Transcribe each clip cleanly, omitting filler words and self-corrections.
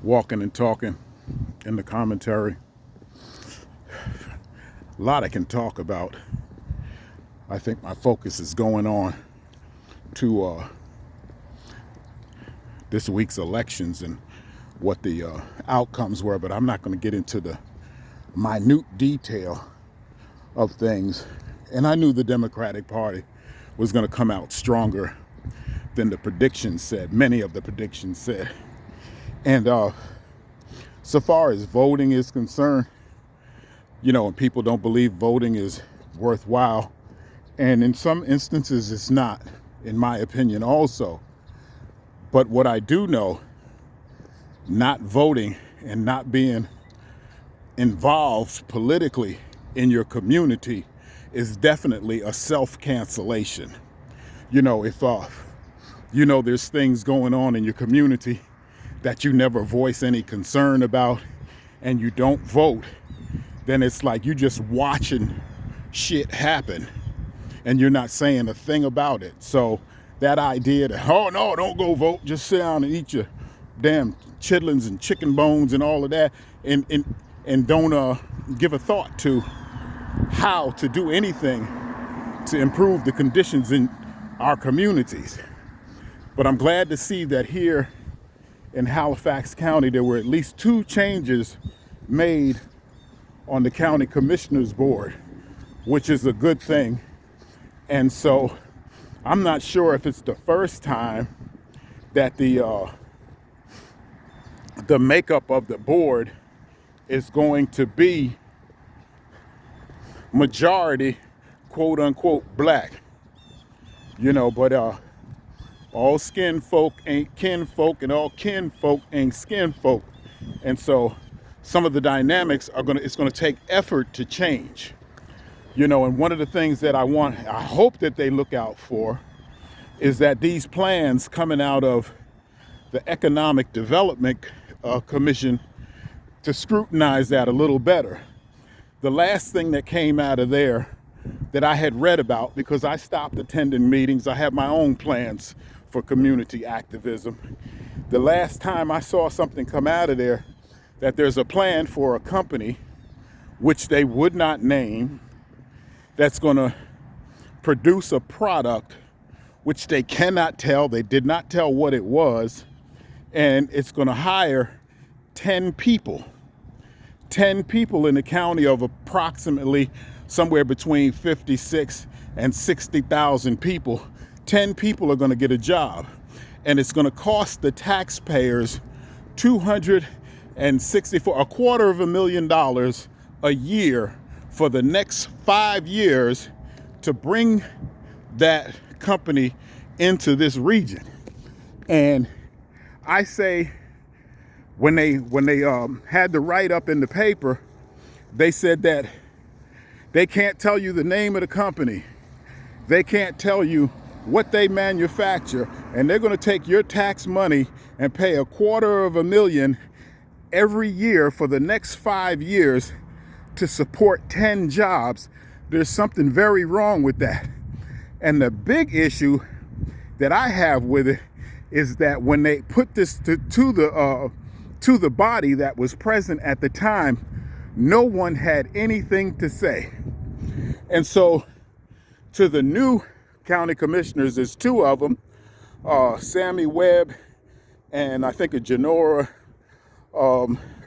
walking and talking in the commentary. A lot I can talk about. I think my focus is going on to this week's elections and what the outcomes were, but I'm not going to get into the minute detail of things. And I knew the Democratic Party was going to come out stronger than the predictions said, many of the predictions said. And so far as voting is concerned, you know, and people don't believe voting is worthwhile. And in some instances, it's not, in my opinion, also. But what I do know, not voting and not being involved politically in your community is definitely a self-cancellation. You know, if you know there's things going on in your community that you never voice any concern about and you don't vote, then it's like you just watching shit happen and you're not saying a thing about it. So that idea that, oh no, don't go vote, just sit down and eat your damn chitlins and chicken bones and all of that, and don't give a thought to how to do anything to improve the conditions in our communities. But I'm glad to see that here in Halifax County, there were at least 2 changes made on the county commissioners board, which is a good thing. And so I'm not sure if it's the first time that the makeup of the board is going to be majority, quote unquote, black. You know, but all skin folk ain't kin folk and all kin folk ain't skin folk. And so some of the dynamics it's gonna take effort to change. You know, and one of the things that I hope that they look out for is that these plans coming out of the Economic Development Commission to scrutinize that a little better. The last thing that came out of there that I had read about, because I stopped attending meetings, I have my own plans for community activism. The last time I saw something come out of there, that there's a plan for a company, which they would not name, that's going to produce a product which they cannot tell. They did not tell what it was. And it's going to hire 10 people. 10 people in a county of approximately somewhere between 56 and 60,000 people. 10 people are going to get a job. And it's going to cost the taxpayers $264,250,000 a year for the next 5 years to bring that company into this region. And I say, when they had the write-up in the paper, they said that they can't tell you the name of the company. They can't tell you what they manufacture, and they're going to take your tax money and pay $250,000 every year for the next 5 years to support 10 jobs. There's something very wrong with that. And the big issue that I have with it is that when they put this to the body that was present at the time, no one had anything to say. And so to the new county commissioners, there's 2 of them, Sammy Webb and I think a Janora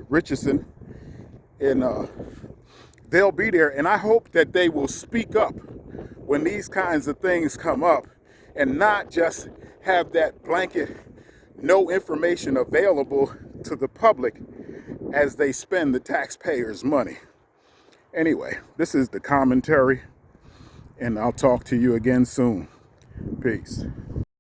Richardson, and they'll be there. And I hope that they will speak up when these kinds of things come up and not just have that blanket no information available to the public as they spend the taxpayers' money. Anyway, this is the commentary, and I'll talk to you again soon. Peace.